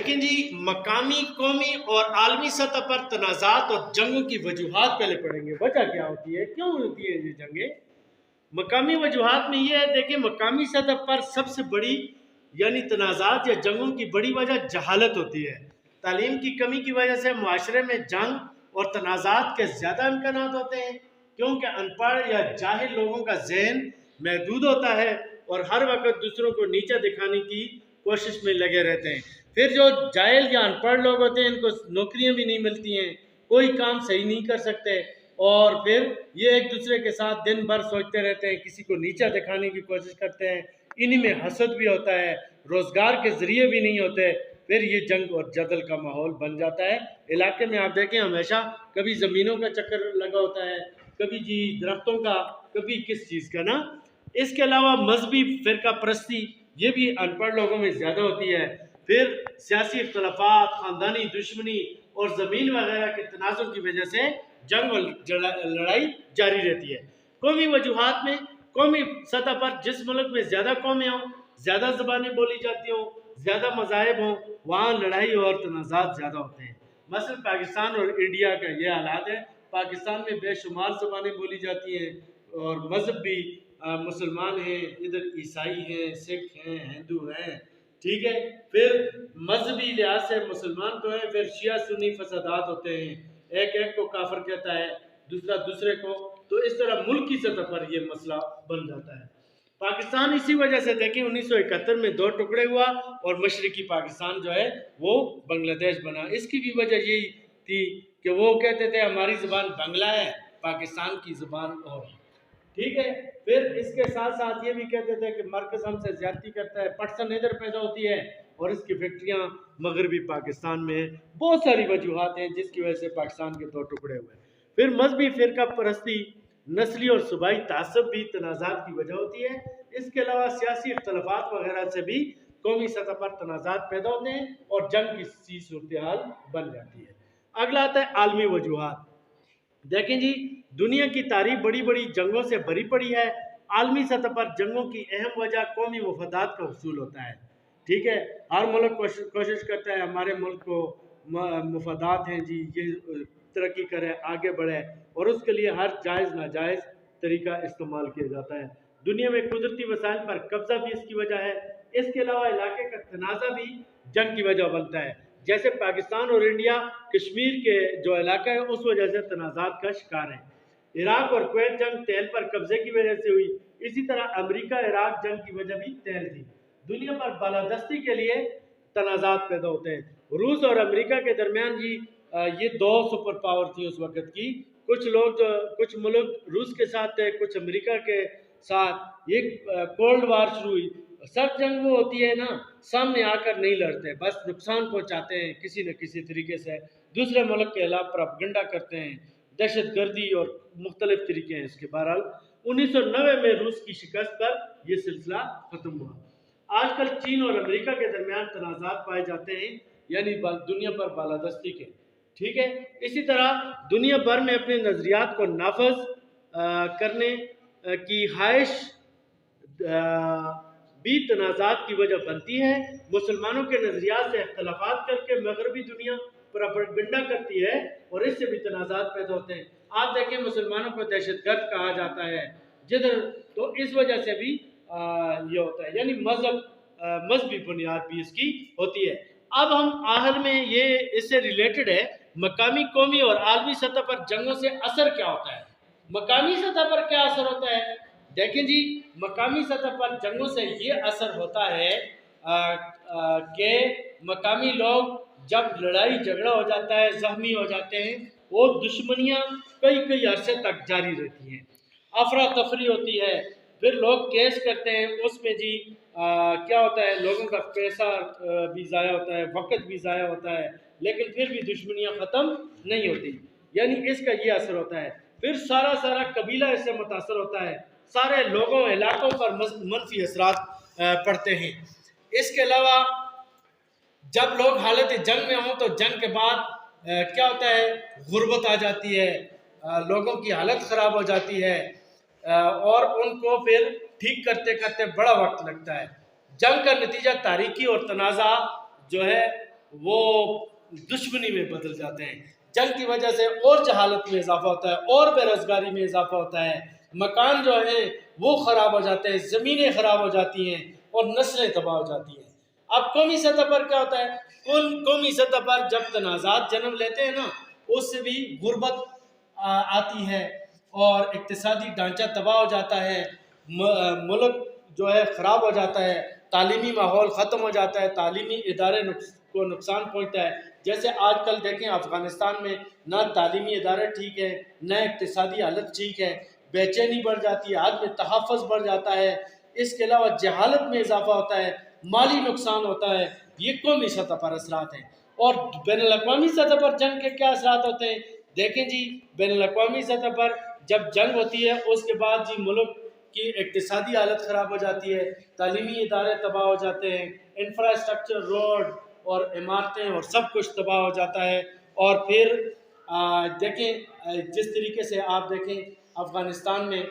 دیکھیں جی، مقامی، قومی اور عالمی سطح پر تنازعات اور جنگوں کی وجوہات پہلے پڑھیں گے۔ وجہ کیا ہوتی ہے، کیوں ہوتی ہے یہ جنگیں؟ مقامی وجوہات میں یہ ہے، دیکھیں مقامی سطح پر سب سے بڑی یعنی تنازعات یا جنگوں کی بڑی وجہ جہالت ہوتی ہے۔ تعلیم کی کمی کی وجہ سے معاشرے میں جنگ اور تنازعات کے زیادہ امکانات ہوتے ہیں، کیونکہ ان پڑھ یا جاہل لوگوں کا ذہن محدود ہوتا ہے اور ہر وقت دوسروں کو نیچا دکھانے کی کوشش میں لگے رہتے ہیں۔ پھر جو جاہل یا ان پڑھ لوگ ہوتے ہیں، ان کو نوکریاں بھی نہیں ملتی ہیں، کوئی کام صحیح نہیں کر سکتے، اور پھر یہ ایک دوسرے کے ساتھ دن بھر سوچتے رہتے ہیں، کسی کو نیچا دکھانے کی کوشش کرتے ہیں، انہی میں حسد بھی ہوتا ہے، روزگار کے ذریعے بھی نہیں ہوتے، پھر یہ جنگ اور جدل کا ماحول بن جاتا ہے۔ علاقے میں آپ دیکھیں ہمیشہ کبھی زمینوں کا چکر لگا ہوتا ہے، کبھی جی درختوں کا، کبھی کس چیز کا نا۔ اس کے علاوہ مذہبی فرقہ پرستی یہ بھی ان پڑھ لوگوں میں زیادہ ہوتی ہے۔ پھر سیاسی اختلافات، خاندانی دشمنی اور زمین وغیرہ کے تنازع کی وجہ سے جنگ اور لڑائی جاری رہتی ہے۔ قومی وجوہات میں قومی سطح پر جس ملک میں زیادہ قومیں ہوں، زیادہ زبانیں بولی جاتی ہوں، زیادہ مذاہب ہوں، وہاں لڑائی اور تنازعات زیادہ ہوتے ہیں۔ مثلا پاکستان اور انڈیا کا یہ حالات ہے۔ پاکستان میں بے شمار زبانیں بولی جاتی ہیں اور مذہب بھی مسلمان ہیں، ادھر عیسائی ہیں، سکھ ہیں، ہندو ہیں، ٹھیک ہے۔ پھر مذہبی لحاظ سے مسلمان تو ہیں، پھر شیعہ سنی فسادات ہوتے ہیں، ایک کو کافر کہتا ہے، دوسرا دوسرے کو، تو اس طرح ملک کی سطح پر یہ مسئلہ بن جاتا ہے۔ پاکستان اسی وجہ سے دیکھیں 1971 میں 2 ٹکڑے ہوا اور مشرقی پاکستان جو ہے وہ بنگلہ دیش بنا۔ اس کی بھی وجہ یہی تھی کہ وہ کہتے تھے ہماری زبان بنگلہ ہے، پاکستان کی زبان اور، ٹھیک ہے۔ پھر اس کے ساتھ ساتھ یہ بھی کہتے تھے کہ مرکز ہم سے زیادتی کرتا ہے، پٹسن ادھر پیدا ہوتی ہے اور اس کی فیکٹریاں مغربی پاکستان میں ہیں۔ بہت ساری وجوہات ہیں جس کی وجہ سے پاکستان کے 2 ٹکڑے ہوئے۔ پھر مذہبی فرقہ پرستی، نسلی اور صوبائی تعصب بھی تنازعات کی وجہ ہوتی ہے۔ اس کے علاوہ سیاسی اختلافات وغیرہ سے بھی قومی سطح پر تنازعات پیدا ہوتے ہیں اور جنگ کی صورتحال بن جاتی ہے۔ اگلا آتا ہے عالمی وجوہات۔ دیکھیں جی، دنیا کی تاریخ بڑی بڑی جنگوں سے بھری پڑی ہے۔ عالمی سطح پر جنگوں کی اہم وجہ قومی مفادات کا حصول ہوتا ہے، ٹھیک ہے۔ ہر ملک کوشش کرتا ہے ہمارے ملک کو مفادات ہیں جی، یہ ترقی کرے، آگے بڑھے، اور اس کے لیے ہر جائز ناجائز طریقہ استعمال کیا جاتا ہے۔ دنیا میں قدرتی وسائل پر قبضہ بھی اس کی وجہ ہے۔ اس کے علاوہ علاقے کا تنازع بھی جنگ کی وجہ بنتا ہے، جیسے پاکستان اور انڈیا کشمیر کے جو علاقہ ہے اس وجہ سے تنازعات کا شکار ہے۔ عراق اور کویت جنگ تیل پر قبضے کی وجہ سے ہوئی، اسی طرح امریکہ عراق جنگ کی وجہ بھی تیل تھی۔ دنیا پر بالادستی کے لیے تنازعات پیدا ہوتے ہیں۔ روس اور امریکہ کے درمیان جی یہ 2 سپر پاور تھی اس وقت کی۔ کچھ ملک روس کے ساتھ تھے، کچھ امریکہ کے ساتھ۔ یہ کولڈ وار شروع ہوئی۔ سخت جنگ وہ ہوتی ہے نا، سامنے آ کر نہیں لڑتے، بس نقصان پہنچاتے ہیں کسی نہ کسی طریقے سے، دوسرے ملک کے خلاف پروپیگنڈا کرتے ہیں، دہشت گردی اور مختلف طریقے ہیں اس کے۔ بہرحال 1990 میں روس کی شکست پر یہ سلسلہ ختم ہوا۔ آج کل چین اور امریکہ کے درمیان تنازعات پائے جاتے ہیں، یعنی دنیا پر بالادستی کے، ٹھیک ہے۔ اسی طرح دنیا بھر میں اپنے نظریات کو نافذ کرنے کی خواہش بھی تنازعات کی وجہ بنتی ہے۔ مسلمانوں کے نظریات سے اختلافات کر کے مغربی دنیا پروپیگنڈا کرتی ہے اور اس سے بھی تنازعات پیدا ہوتے ہیں۔ آپ دیکھیں مسلمانوں کو دہشت گرد کہا جاتا ہے جدھر، تو اس وجہ سے بھی یہ ہوتا ہے، یعنی مذہبی بنیاد بھی اس کی ہوتی ہے۔ اب ہم آخر میں یہ اس سے ریلیٹڈ ہے، مقامی، قومی اور عالمی سطح پر جنگوں سے اثر کیا ہوتا ہے۔ مقامی سطح پر کیا اثر ہوتا ہے؟ دیکھیں جی، مقامی سطح پر جنگوں سے یہ اثر ہوتا ہے کہ مقامی لوگ جب لڑائی جھگڑا ہو جاتا ہے، زخمی ہو جاتے ہیں، وہ دشمنیاں کئی عرصے تک جاری رہتی ہیں، افراتفری ہوتی ہے، پھر لوگ کیس کرتے ہیں، اس میں جی کیا ہوتا ہے، لوگوں کا پیسہ بھی ضائع ہوتا ہے، وقت بھی ضائع ہوتا ہے، لیکن پھر بھی دشمنیاں ختم نہیں ہوتی، یعنی اس کا یہ اثر ہوتا ہے۔ پھر سارا قبیلہ اس سے متاثر ہوتا ہے، سارے لوگوں علاقوں پر منفی اثرات پڑتے ہیں۔ اس کے علاوہ جب لوگ حالت جنگ میں ہوں تو جنگ کے بعد کیا ہوتا ہے، غربت آ جاتی ہے، لوگوں کی حالت خراب ہو جاتی ہے اور ان کو پھر ٹھیک کرتے کرتے بڑا وقت لگتا ہے۔ جنگ کا نتیجہ تاریکی اور تنازع جو ہے وہ دشمنی میں بدل جاتے ہیں. جنگ کی وجہ سے اور جہالت میں اضافہ ہوتا ہے اور بے روزگاری میں اضافہ ہوتا ہے. مکان جو ہیں وہ خراب ہو جاتے ہیں, زمینیں خراب ہو جاتی ہیں اور نسلیں تباہ ہو جاتی ہیں. اب قومی سطح پر کیا ہوتا ہے؟ قومی سطح پر جب تنازعات جنم لیتے ہیں نا, اس سے بھی غربت آتی ہے اور اقتصادی ڈھانچہ تباہ ہو جاتا ہے, ملک جو ہے خراب ہو جاتا ہے, تعلیمی ماحول ختم ہو جاتا ہے, تعلیمی ادارے کو نقصان پہنچتا ہے. جیسے آج کل دیکھیں افغانستان میں نہ تعلیمی ادارے ٹھیک ہے, نہ اقتصادی حالت ٹھیک ہے, بے چینی بڑھ جاتی ہے, عدم تحفظ بڑھ جاتا ہے. اس کے علاوہ جہالت میں اضافہ ہوتا ہے, مالی نقصان ہوتا ہے. یہ قومی سطح پر اثرات ہیں. اور بین الاقوامی سطح پر جنگ کے کیا اثرات ہوتے ہیں؟ دیکھیں جی, بین الاقوامی سطح پر جب جنگ ہوتی ہے اس کے بعد جی ملک کی اقتصادی حالت خراب ہو جاتی ہے, تعلیمی ادارے تباہ ہو جاتے ہیں, انفراسٹرکچر, روڈ اور عمارتیں اور سب کچھ تباہ ہو جاتا ہے. اور پھر دیکھیں جس طریقے سے آپ دیکھیں افغانستان میں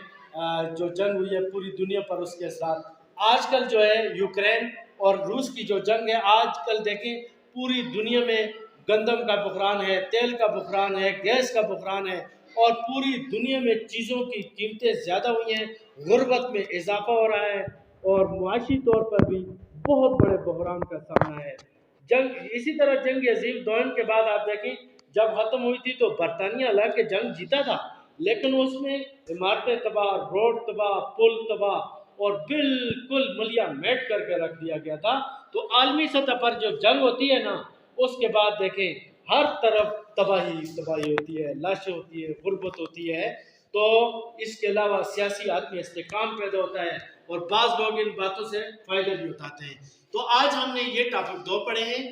جو جنگ ہوئی ہے پوری دنیا پر اس کے اثرات. آج کل جو ہے یوکرین اور روس کی جو جنگ ہے, آج کل دیکھیں پوری دنیا میں گندم کا بحران ہے, تیل کا بحران ہے, گیس کا بحران ہے, اور پوری دنیا میں چیزوں کی قیمتیں زیادہ ہوئی ہیں, غربت میں اضافہ ہو رہا ہے اور معاشی طور پر بھی بہت بڑے بحران کا سامنا ہے. اسی طرح جنگ عظیم دوئم کے بعد آپ دیکھیں جب ختم ہوئی تھی تو برطانیہ حالانکہ جنگ جیتا تھا, لیکن اس میں عمارتیں تباہ, روڈ تباہ, پل تباہ اور بالکل ملیا میٹ کر کے رکھ دیا گیا تھا. تو عالمی سطح پر جو جنگ ہوتی ہے نا, اس کے بعد دیکھیں ہر طرف تباہی ہوتی ہے, لاشیں ہوتی ہے, غربت ہوتی ہے. تو اس کے علاوہ سیاسی عدم استحکام پیدا ہوتا ہے اور بعض لوگ ان باتوں سے فائدہ بھی اٹھاتے ہیں. تو آج ہم نے یہ ٹاپک 2 پڑھے ہیں,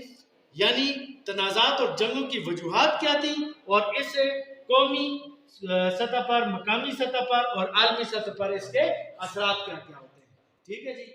یعنی تنازعات اور جنگوں کی وجوہات کیا تھی اور اس سے قومی سطح پر, مقامی سطح پر اور عالمی سطح پر اس کے اثرات کیا کیا ہوتے ہیں. ٹھیک ہے جی.